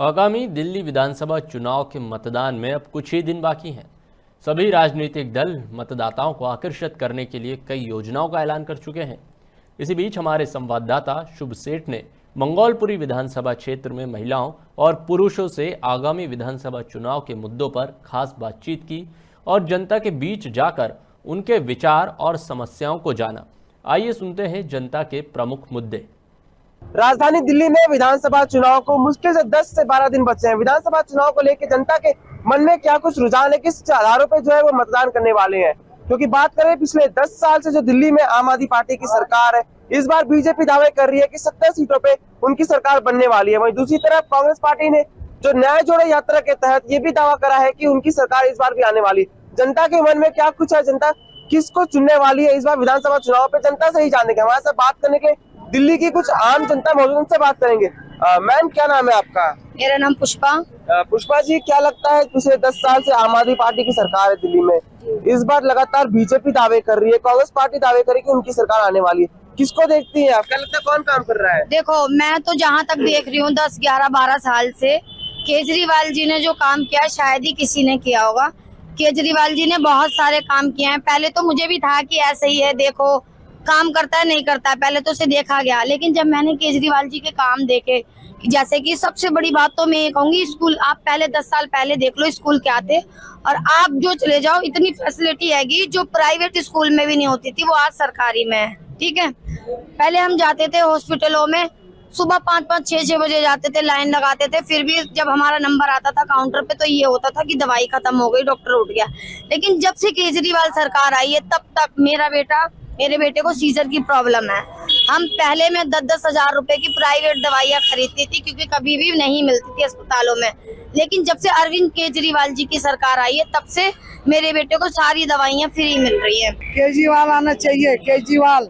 आगामी दिल्ली विधानसभा चुनाव के मतदान में अब कुछ ही दिन बाकी हैं। सभी राजनीतिक दल मतदाताओं को आकर्षित करने के लिए कई योजनाओं का ऐलान कर चुके हैं। इसी बीच हमारे संवाददाता शुभ सेठ ने मंगोलपुरी विधानसभा क्षेत्र में महिलाओं और पुरुषों से आगामी विधानसभा चुनाव के मुद्दों पर खास बातचीत की और जनता के बीच जाकर उनके विचार और समस्याओं को जाना। आइए सुनते हैं जनता के प्रमुख मुद्दे। राजधानी दिल्ली में विधानसभा चुनाव को मुश्किल से 10 से 12 दिन बचे हैं। विधानसभा चुनाव को लेकर जनता के मन में क्या कुछ रुझान है, किस आधारों पे जो है वो मतदान करने वाले हैं। क्योंकि बात करें पिछले 10 साल से जो दिल्ली में आम आदमी पार्टी की सरकार है, इस बार बीजेपी दावे कर रही है कि 70 सीटों पे उनकी सरकार बनने वाली है। वहीं दूसरी तरफ कांग्रेस पार्टी ने जो न्याय जोड़ो यात्रा के तहत ये भी दावा करा है कि उनकी सरकार इस बार भी आने वाली। जनता के मन में क्या कुछ है, जनता किसको चुनने वाली है इस बार विधानसभा चुनाव पे, जनता से ही जानेंगे। हमारे साथ बात करने के लिए दिल्ली की कुछ आम जनता मौजूद, उनसे बात करेंगे। मैम, क्या नाम है आपका? मेरा नाम पुष्पा। पुष्पा जी, क्या लगता है पिछले 10 साल से आम आदमी पार्टी की सरकार है दिल्ली में, इस बार लगातार बीजेपी दावे कर रही है, कांग्रेस पार्टी दावे कर रही है कि उनकी सरकार आने वाली है, किसको देखती हैं आप? क्या लगता है कौन काम कर रहा है? देखो, मैं तो जहाँ तक देख रही हूँ 10, 11, 12 साल से केजरीवाल जी ने जो काम किया शायद ही किसी ने किया होगा। केजरीवाल जी ने बहुत सारे काम किए हैं। पहले तो मुझे भी था कि ऐसे ही है, देखो काम करता है नहीं करता है, पहले तो उसे देखा गया। लेकिन जब मैंने केजरीवाल जी के काम देखे, जैसे कि सबसे बड़ी बात तो मैं ये कहूंगी, स्कूल आप पहले 10 साल पहले देख लो स्कूल क्या थे, और आप जो चले जाओ इतनी फैसिलिटी हैगी जो प्राइवेट स्कूल में भी नहीं होती थी, वो आज सरकारी में है। ठीक है, पहले हम जाते थे हॉस्पिटलों में, सुबह 5-5, 6-6 बजे जाते थे, लाइन लगाते थे, फिर भी जब हमारा नंबर आता था काउंटर पे तो ये होता था कि दवाई खत्म हो गई, डॉक्टर उठ गया। लेकिन जब से केजरीवाल सरकार आई है तब तक मेरे बेटे को सीजर की प्रॉब्लम है। हम पहले में 10-10 हजार रुपए की प्राइवेट दवाइयाँ खरीदती थी क्योंकि कभी भी नहीं मिलती थी अस्पतालों में। लेकिन जब से अरविंद केजरीवाल जी की सरकार आई है तब से मेरे बेटे को सारी दवाइयाँ फ्री मिल रही है। केजरीवाल आना चाहिए। केजरीवाल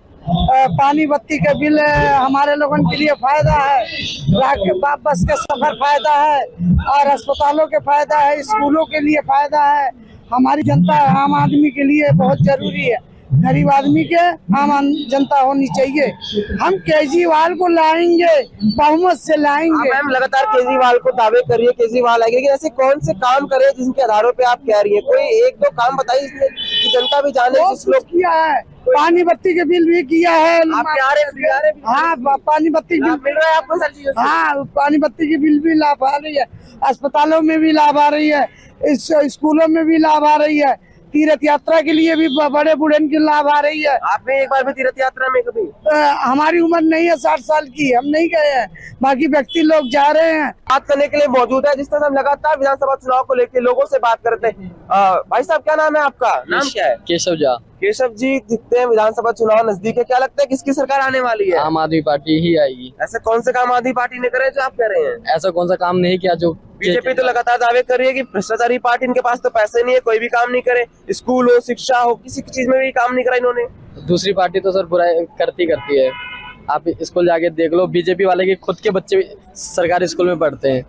पानी बत्ती के बिल हमारे लोगों के लिए फायदा है, बस के सफर फायदा है, और अस्पतालों के फायदा है, स्कूलों के लिए फायदा है। हमारी जनता आम आदमी के लिए बहुत जरूरी है। गरीब आदमी के आम जनता होनी चाहिए। हम केजरीवाल को लाएंगे, बहुमत से लाएंगे। मैम, लगातार केजरीवाल को दावे कर रही है केजरीवाल आएंगे, लेकिन ऐसे कौन से काम करे जिनके आधारों पे आप कह रही है? कोई 1-2 काम बताइए कि जनता भी जाने। जिस लोग किया है, पानी बत्ती के बिल भी किया है। आप क्या रहे? हाँ, पानी बत्ती बिल मिल रहा है आपको सारी चीजों से? हाँ, पानी बत्ती की बिल भी लाभ आ रही है, अस्पतालों में भी लाभ आ रही है, स्कूलों में भी लाभ आ रही है, तीर्थ यात्रा के लिए भी बड़े बूढ़े की लाभ आ रही है। आपने एक बार भी तीर्थ यात्रा में कभी? हमारी उम्र नहीं है 60 साल की, हम नहीं गए हैं, बाकी व्यक्ति लोग जा रहे हैं। बात करने के लिए मौजूद है, जिस तरह हम लगातार विधानसभा चुनाव को लेकर लोगों से बात करते हैं। भाई साहब, क्या नाम है आपका? नाम क्या है? केशव झा। केशव जी, दिखते हैं विधानसभा चुनाव नजदीक है, क्या लगता है किसकी सरकार आने वाली है? आम आदमी पार्टी ही आएगी। ऐसे कौन से काम आम आदमी पार्टी ने करे जो आप कह रहे हैं? ऐसा कौन सा काम नहीं किया जो बीजेपी तो लगातार दावे कर रही है कि भ्रष्टाचारी पार्टी, इनके पास तो पैसे नहीं है, कोई भी काम नहीं करे, स्कूल हो, शिक्षा हो, किसी चीज में भी काम नहीं करा इन्होंने। दूसरी पार्टी तो सर बुराई करती है। आप स्कूल जाके देख लो, बीजेपी वाले के खुद के बच्चे सरकारी स्कूल में पढ़ते हैं।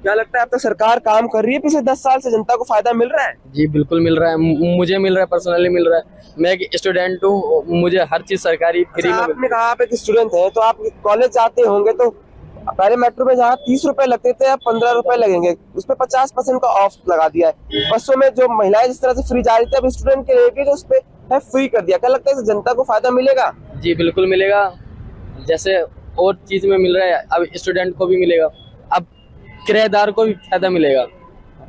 क्या लगता है अब तक सरकार काम कर रही है? पिछले 10 साल से जनता को फायदा मिल रहा है? जी बिल्कुल मिल रहा है, मुझे मिल रहा है, पर्सनली मिल रहा है। मैं एक स्टूडेंट हूँ, मुझे हर चीज सरकारी फ्री में। आपने कहा आप एक स्टूडेंट है, तो आप कॉलेज जाते होंगे, तो पहले मेट्रो में जहाँ 30 रुपए लगते थे अब 15 रुपए लगेंगे, उसपे 50% का ऑफ लगा दिया है। बसों में जो महिलाएं जिस तरह से फ्री जा रही थी, अब स्टूडेंट के लिए भी जो उसपे है फ्री कर दिया। क्या लगता है जनता को फायदा मिलेगा? जी बिल्कुल मिलेगा, जैसे और चीज में मिल रहा है अब स्टूडेंट को भी मिलेगा, अब किराएदार को भी फायदा मिलेगा।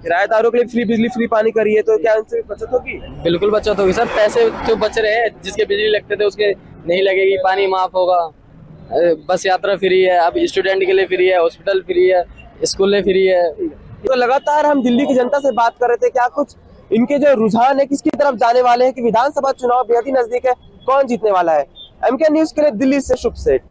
किराएदारों के लिए फ्री बिजली, फ्री पानी करिए, तो क्या इनसे बचत होगी? बिल्कुल बचत होगी सर। पैसे जो बच रहे हैं, जिसके बिजली लगते थे उसके नहीं लगेगी, पानी माफ होगा, बस यात्रा फ्री है, अब स्टूडेंट के लिए फ्री है, हॉस्पिटल फ्री है, स्कूल फ्री है। तो लगातार हम दिल्ली की जनता से बात कर रहे थे, क्या कुछ इनके जो रुझान है किसकी तरफ जाने वाले हैं, कि विधानसभा चुनाव बेहद ही नजदीक है, कौन जीतने वाला है? एमके न्यूज के लिए दिल्ली से शुभ सेठ।